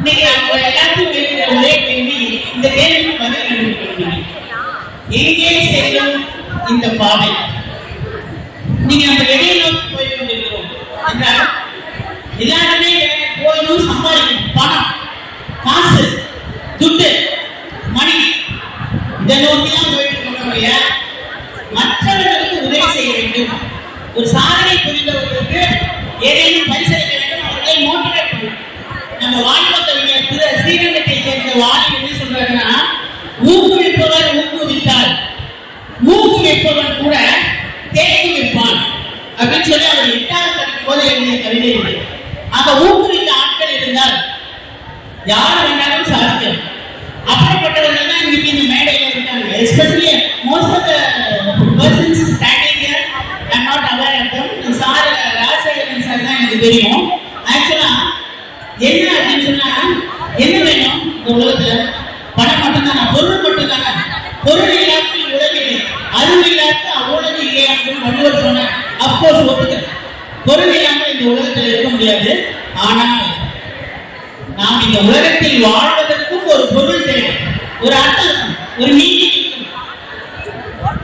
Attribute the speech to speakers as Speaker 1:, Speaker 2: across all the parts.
Speaker 1: இன்னைக்கு அவங்க எல்லாத்தையும் கேட்கிற ஒரே கேள்வி, இந்த கேள்விக்கு பதில் கண்டுபிடிக்கணும். எங்கே செல்லும் இந்த பாதை? நீங்க நம்ம எடையை நோக்கி போய் கொண்டிருக்கிறோம் என்றால் எல்லாருமே போயும் சம்பாதிக்கணும். பணம், காசு, துட்டு, மணி, இதை நோக்கிதான் போயிட்டு இருக்கக்கூடிய மற்றவர்களுக்கு உதவி செய்ய வேண்டும். ஒரு சாதனை புரிந்தவர்களுக்கு ஏதேனும் பரிசளிக்க வேண்டும், அவர்களை மோட்டிவேட் பண்ணணும். நம்ம வாழ்க்கை கவிஞர் ஸ்ரீரங்கத்தை சேர்ந்த வாணி என்ன சொல்றாங்கன்னா, ஊக்குவிப்பவர் ஊக்குவித்தால் ஊக்குவிப்பவன் கூட தேக்கி வைப்பான் அப்படின்னு சொல்லி அவர் 8வது படிக்கும் போது எழுதிய கவிதை. ஆக ஊக்குவித்த ஆட்கள் இருந்தால் யார் வேண்டாலும் சாதிக்கும். அப்படிப்பட்டவர்கள் தான் இன்னைக்கு இந்த மேடையில் இருக்காங்க. Especially most of the persons standing here I am not aware of them. Sir Rajasekaran sir தான் எனக்கு தெரியும். ஆக்சுவலா என்ன அப்படின்னு சொன்னா, என்ன வேணும் இந்த உலகத்துல? பணம் மட்டும்தானா? பொருள் மட்டும்தானா? பொருள் இல்லாத உலகம் இல்லை, அறிவு இல்லாத அவ்வுலகம் இல்லையா அப்படின்னு வள்ளுவர் சொன்னார். அப்கோர்ஸ் ஒத்துக்க, பொருள் இல்லாமல் இந்த உலகத்தில் இருக்க முடியாது. ஆனால் நாம் இந்த உலகத்தில் வாழ்வதற்கும் ஒரு பொருள் தேவை, ஒரு அர்த்தம் இருக்கும், ஒரு மீனிங் இருக்கும்.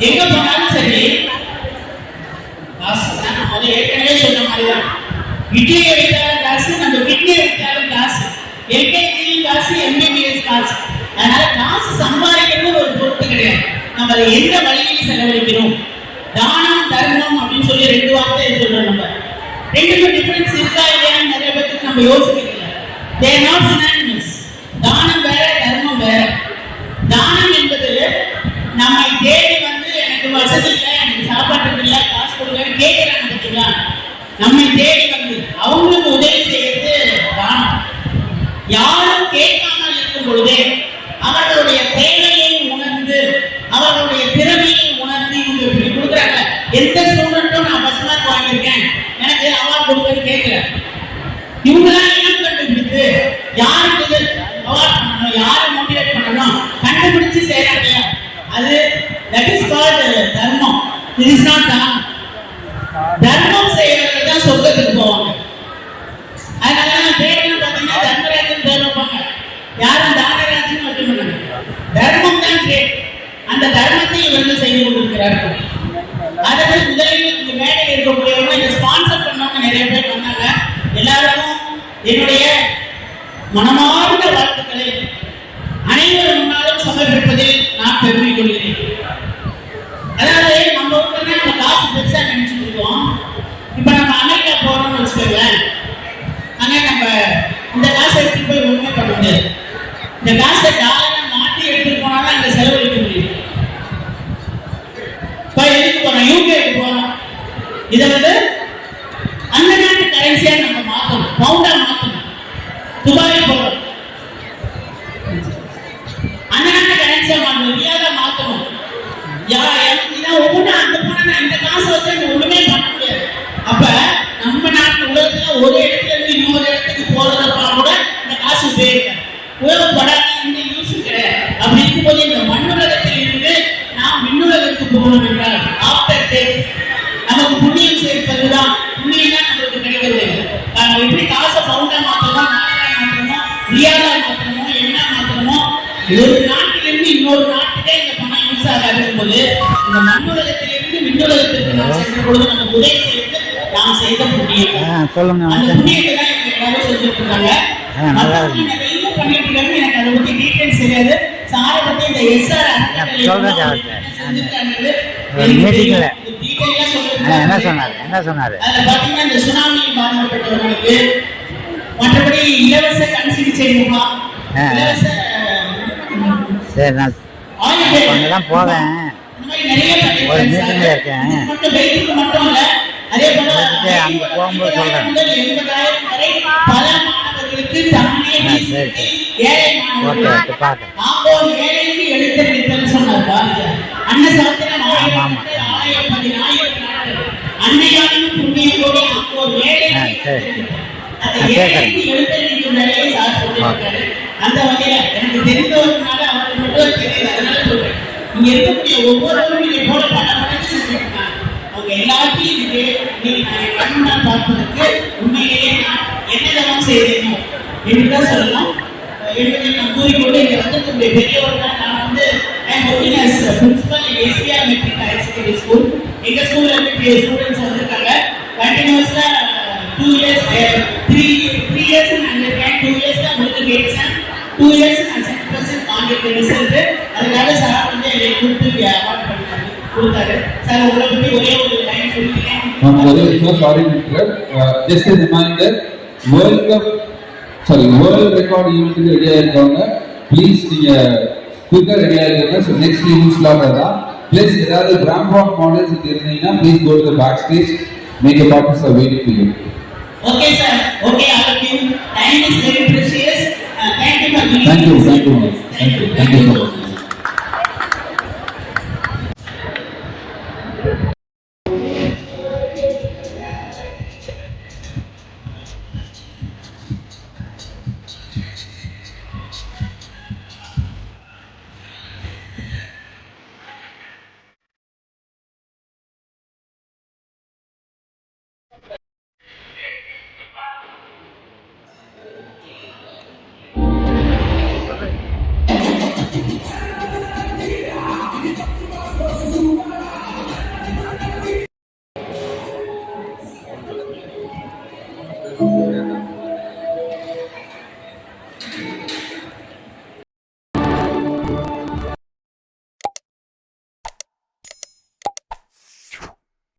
Speaker 1: எங்க போனாலும் சரி காசு தான். அதை ஏற்கனவே சொன்ன மாதிரிதான், இட்லியை வைத்தாலும் காசு, நம்ம கிட்னி வைத்தாலும் காசு, எல்கேஜியும் காசு, எம்பிபிஎஸ் காசு. அதனால காசு சம்பாதிக்கிறது ஒரு பொருட்டு கிடையாது. நம்ம அதை எந்த வழியில் செலவழிக்கிறோம்? தானம், தர்மம் அப்படின்னு சொல்லி 2 வார்த்தை சொல்றோம். நம்ம ரெண்டுக்கும் டிஃபரன்ஸ் இருக்கா இல்லையான்னு நிறைய பேருக்கு நம்ம யோசிக்கிறது இல்லை. they are not synonymous. தானம் வேற, தர்மம் வேற. தானம் என்பது நம்மை தேடி வந்து எனக்கு வசதி இல்லை, எனக்கு சாப்பாட்டுக்கு இல்லை, காசு கொடுக்கன்னு கேட்கிறாங்க பார்த்தீங்களா? நம்மை தேடி வந்து அவங்களுக்கு உதவி செய்யறது தானம். யாரும் கேட்காமல் இருக்கும் பொழுதே அவர்களுடைய தேவையை உணர்ந்து, அவர்களுடைய திறமையை உணர்ந்து இவங்க இப்படி கொடுக்குறாங்க. எந்த ஸ்டூடெண்ட்டும் நான் ஃபர்ஸ்ட் மார்க் வாங்கியிருக்கேன், எனக்கு அவார்ட் கொடுக்கன்னு கேட்கிறேன். இவங்களாம் இனம் கண்டுபிடித்து யாருக்கு அவார்ட் பண்ணணும், யாரை மோட்டிவேட் பண்ணணும் கண்டுபிடிச்சு செய்யறாங்க. அது தட் இஸ் கால்ட் தர்மம். இட் இஸ் நாட் தானம். தர்மம் செய்யறவர்கள் தான் சொர்க்கத்துக்கு போவாங்க. அதனால நான் பேரெல்லாம் பார்த்தீங்கன்னா தர்மராஜன் பேர் வைப்பாங்க. யாரும் தானராஜன் வைக்க மாட்டாங்க. தர்மம் தான் கிரேட். அந்த தர்மத்தை இவர்கள் செய்து கொண்டிருக்கிறார்கள். அதாவது முதலில் இந்த மேடையில் இருக்கக்கூடியவங்க இதை ஸ்பான்சர் பண்ணவங்க நிறைய பேர் வந்தாங்க. எல்லாருக்கும் என்னுடைய மனமார்ந்த வாழ்த்துக்களை அனைவரும் முன்னாலும் சமர்ப்பிப்பதில் நான் பெருமை கொள்கிறேன். அதாவது நம்ம ஊர்ல நம்ம காசு பெருசா நினைச்சுட்டு இருக்கோம். இப்ப நம்ம அமெரிக்கா போறோம்னு வச்சுக்கோங்களேன், அங்க நம்ம இந்த காசை எடுத்துட்டு போய் ஒண்ணுமே பண்ண முடியாது. இந்த காசை டாலரா மாற்றி எடுத்துட்டு போனாதான் அங்க செலவழிக்க முடியும். இப்போ எதுக்கு போறோம்? யூகேக்கு போறோம். இதை வந்து அந்த நாட்டு கரன்சியா நம்ம மாற்றணும், பவுண்டா மாற்றணும். துபாய் போறோம், அந்த நாட்டு கரன்சியா மாற்றணும், ரியாலா மாற்றணும். ஒவ்வொன்றும் அங்க போனா இந்த காசு வச்சு ஒண்ணுமே பண்ண முடியாது. அப்ப நம்ம நாட்டு உலகத்துல ஒரு இடத்துல இருந்து இன்னொரு இடத்துக்கு போறதப்பா கூட இந்த காசு உபயோகப்படாத இந்த யூஸ் கிடையாது. அப்படி இருக்கும்போது இந்த மண்ணுலகத்தில் இருந்து நாம் விண்ணுலகத்துக்கு போகணும் என்றால் ஆஃப்டர் டெத் நமக்கு புண்ணியம் சேர்ப்பதுதான். புண்ணியம் தான் நம்மளுக்கு கிடைக்கிறது. நம்ம எப்படி காசை பவுண்டா மாற்றமோ, நாளா மாற்றமோ, ரியாலா மாற்றமோ, என்ன மாற்றமோ, ஒரு நாட்டிலிருந்து இன்னொரு நாட்டுக்கே இந்த பணம் யூஸ் ஆகாதும் போது இந்த மண்ணுலகத்திலிருந்து விண்ணுலகத்திற்கு நாம் சென்ற பொழுது நமக்கு உதவி செய்து நாம் செய்த புண்ணியம். அந்த புண்ணியத்தை தான் எனக்கு எல்லாரும் சொல்லிட்டு இருக்காங்க. நிறைய பண்ணிட்டு இருக்காங்க. எனக்கு அதை பத்தி டீட்டெயில்ஸ் தெரியாது. சாரை பத்தி இந்த எஸ்ஆர்
Speaker 2: என்ன சொன்னாரு?
Speaker 1: அதுல பாத்தீங்கன்னா இந்த சுனாமியில் பாதிக்கப்பட்டவர்களுக்கு மற்றபடி இலவச கண் சிகிச்சை முகாம், இலவச
Speaker 2: சரி நான் அங்கதான் போவேன், ஒரு மீட்டிங்ல இருக்கேன்.
Speaker 1: மட்டும் இல்ல, அதே போல
Speaker 2: அங்க போகும்போது சொல்றேன்.
Speaker 1: 80,000 வரை பல மாணவர்களுக்கு தானே ஏழை மாணவர்களுக்கு ஆம்போர் ஏழைக்கு எடுத்தறிவித்தல் சொன்னார் பாரதியார். அன்னசத்திரம் 1000 அன்னையாலும் புண்ணியம் கோடி ஆம்போர் ஏழைக்கு எடுத்தறிவிக்கும் வேலையை சார் சொல்லியிருக்காரு. அந்த வகையில எனக்கு தெரிந்தவர்களால அவருக்கு மட்டும் தெரியுது. அதனால சொல்றேன், இங்க இருக்கக்கூடிய ஒவ்வொருவரும் இதை போல பல மடங்கு செஞ்சிருக்காங்க. அவங்க எல்லாத்தையும் இதுக்கு நீங்க கண்ணா பார்ப்பதற்கு உண்மையிலேயே நான் என்ன தவம் செய்தேனோ என்றுதான் சொல்லலாம். என்பதை நான் கூறிக்கொண்டு இங்கே வந்திருக்கக்கூடிய பெரியவர்கள் நான் வந்து working as principal in SBR Metric Higher Secondary School. எங்க ஸ்கூல்ல இருந்து ஸ்டூடெண்ட்ஸ் வந்திருக்காங்க. கண்டினியூஸா 2 years 3 years and 2 years தான் உங்களுக்கு எக்ஸாம் 2 years நான் 100% வாங்கியிருக்க ரிசல்ட். அதனால சார் வந்து என்னை கூப்பிட்டு அவார்ட் பண்ணாரு கொடுத்தாரு. சார் உங்களை பத்தி ஒரே ஒரு லைன் சொல்லுங்க.
Speaker 3: Sorry, just a reminder, World Record event ready ஆயிருக்காங்க. ப்ளீஸ் நீங்க குயிக்கா ரெடி ஆயிருங்க. ஸோ நெக்ஸ்ட் ஈவென்ட் ஸ்லாட் அதான். ப்ளஸ் ஏதாவது கிராண்ட் ராக் மாடல்ஸ் இருந்தீங்கன்னா please go to the back stage. Makeup பார்ட்டிஸ் are waiting for you.
Speaker 1: Okay sir, okay, all of you. Time is very precious. Thank you for being
Speaker 3: Thank you so much.